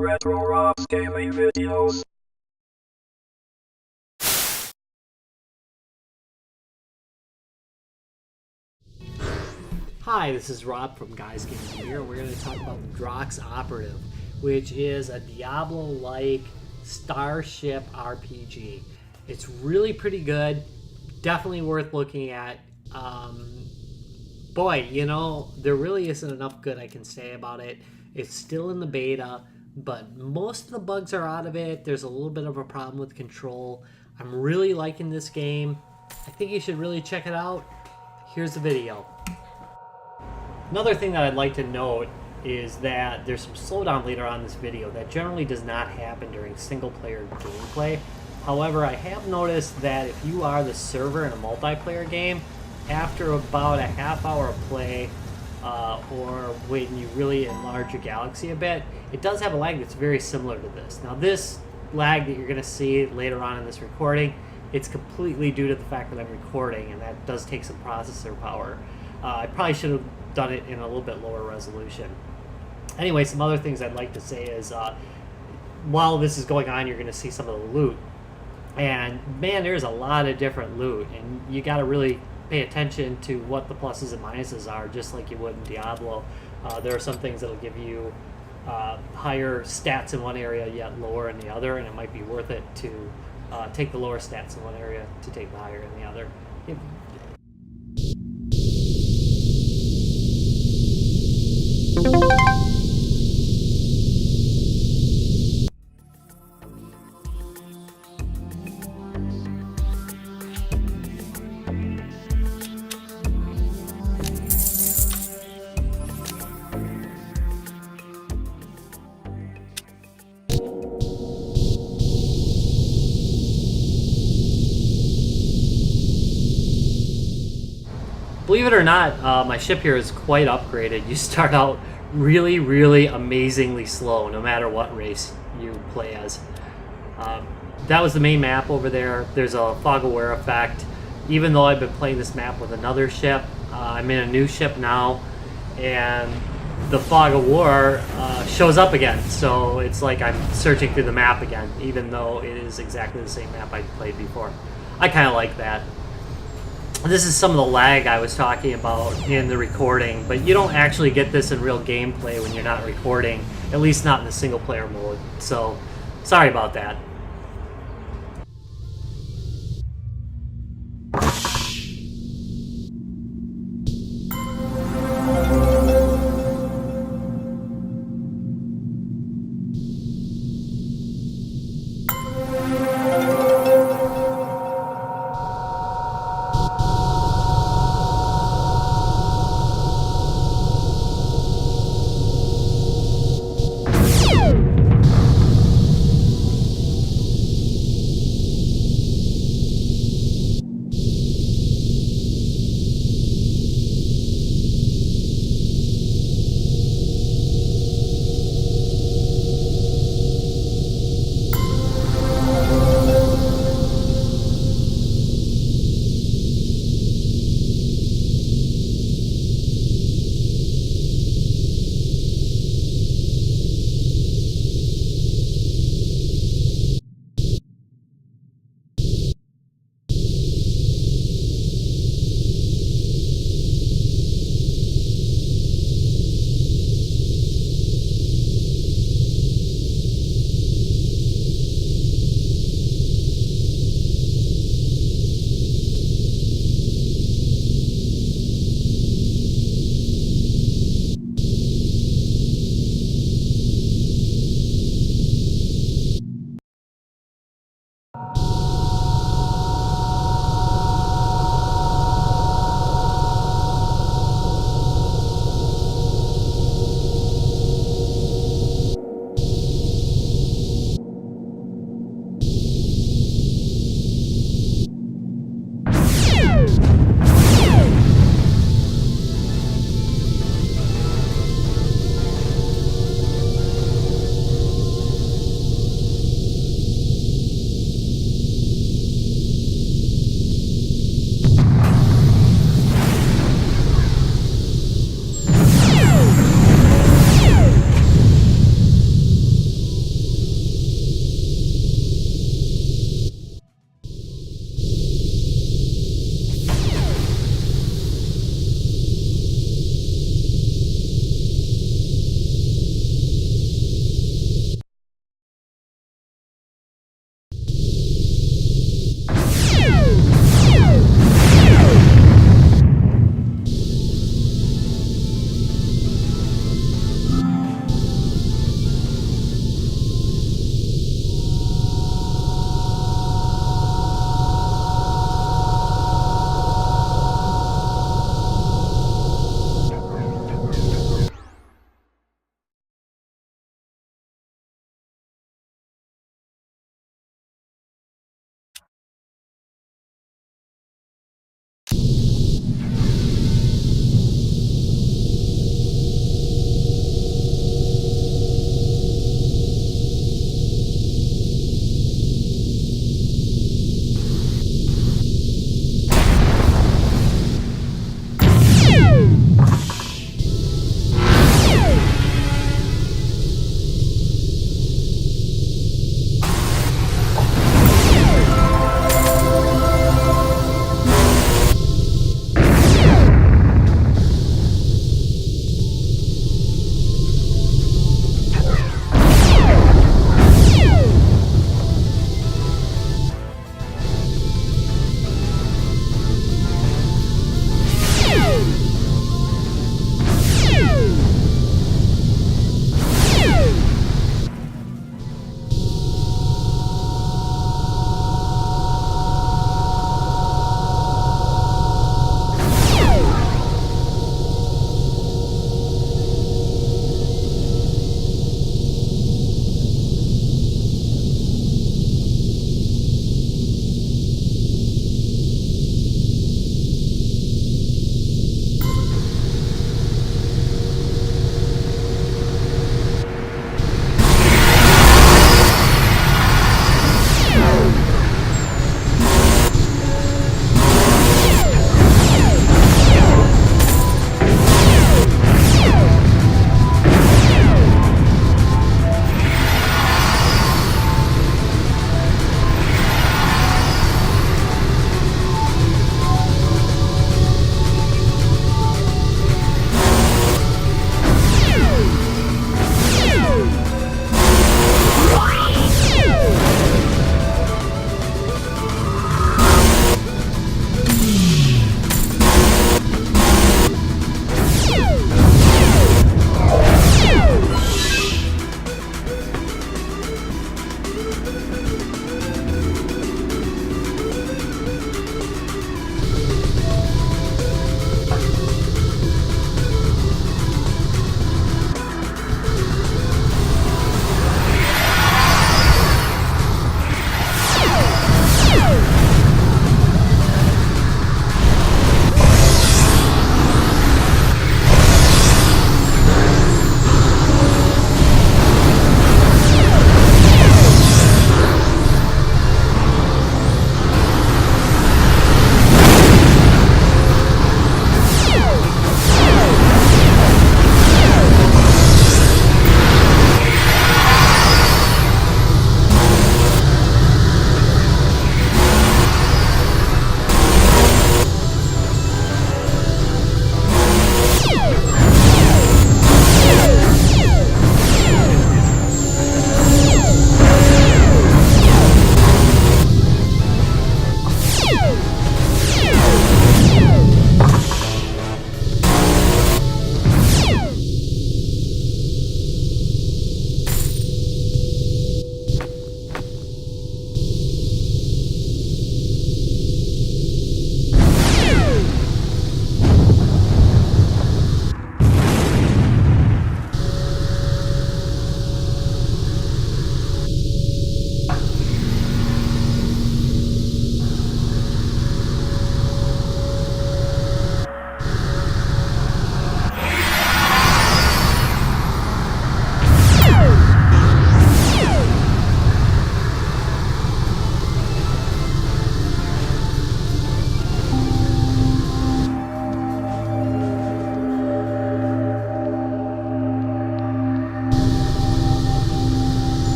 Retro Rob's gaming videos. Hi, this is Rob from Guys Gaming here. We're going to talk about the Drox Operative, which is a Diablo-like starship RPG. It's really pretty good, definitely worth looking at. Boy, you know, there really isn't enough good I can say about it. It's still in the beta, but most of the bugs are out of it. There's a little bit of a problem with control. I'm really liking this game. I think you should really check it out. Here's the video. Another thing that I'd like to note is that there's some slowdown later on in this video that generally does not happen during single-player gameplay. However, I have noticed that if you are the server in a multiplayer game, after about a half-hour of play, or when you really enlarge your galaxy a bit, it does have a lag that's very similar to this. Now, this lag that you're going to see later on in this recording, it's completely due to the fact that I'm recording, and that does take some processor power. I probably should have done it in a little bit lower resolution. Anyway, some other things I'd like to say is while this is going on, you're going to see some of the loot. And man, there's a lot of different loot, and you got to really pay attention to what the pluses and minuses are, just like you would in Diablo. There are some things that'll give you higher stats in one area yet lower in the other, and it might be worth it to take the lower stats in one area to take the higher in the other. Believe it or not, my ship here is quite upgraded. You start out really, really amazingly slow, no matter what race you play as. That was the main map over there. There's a fog of war effect. Even though I've been playing this map with another ship, I'm in a new ship now, and the fog of war shows up again. So it's like I'm searching through the map again, even though it is exactly the same map I played before. I kind of like that. This is some of the lag I was talking about in the recording, but you don't actually get this in real gameplay when you're not recording, at least not in the single player mode. So, sorry about that.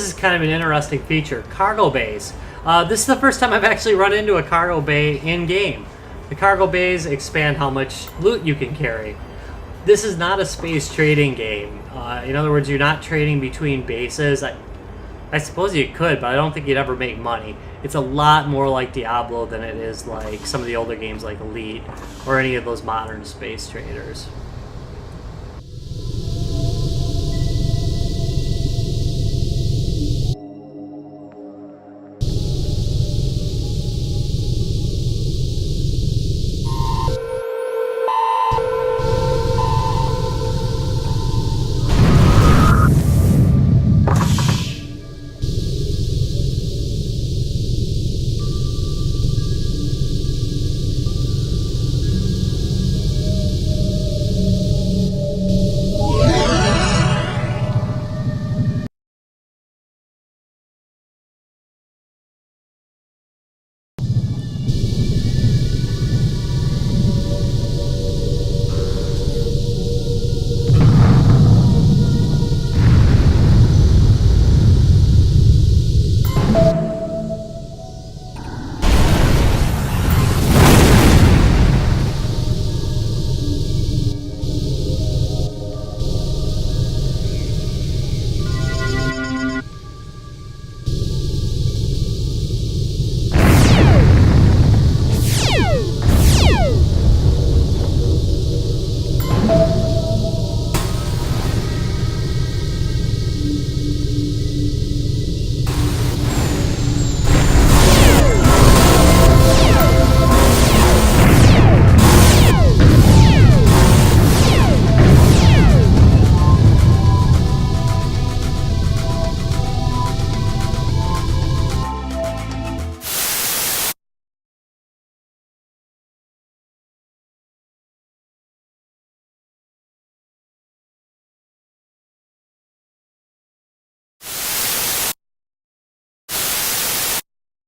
this is kind of an interesting feature. Cargo bays. This is the first time I've actually run into a cargo bay in-game. The cargo bays expand how much loot you can carry. This is not a space trading game. In other words, you're not trading between bases. I suppose you could, but I don't think you'd ever make money. It's a lot more like Diablo than it is like some of the older games like Elite or any of those modern space traders.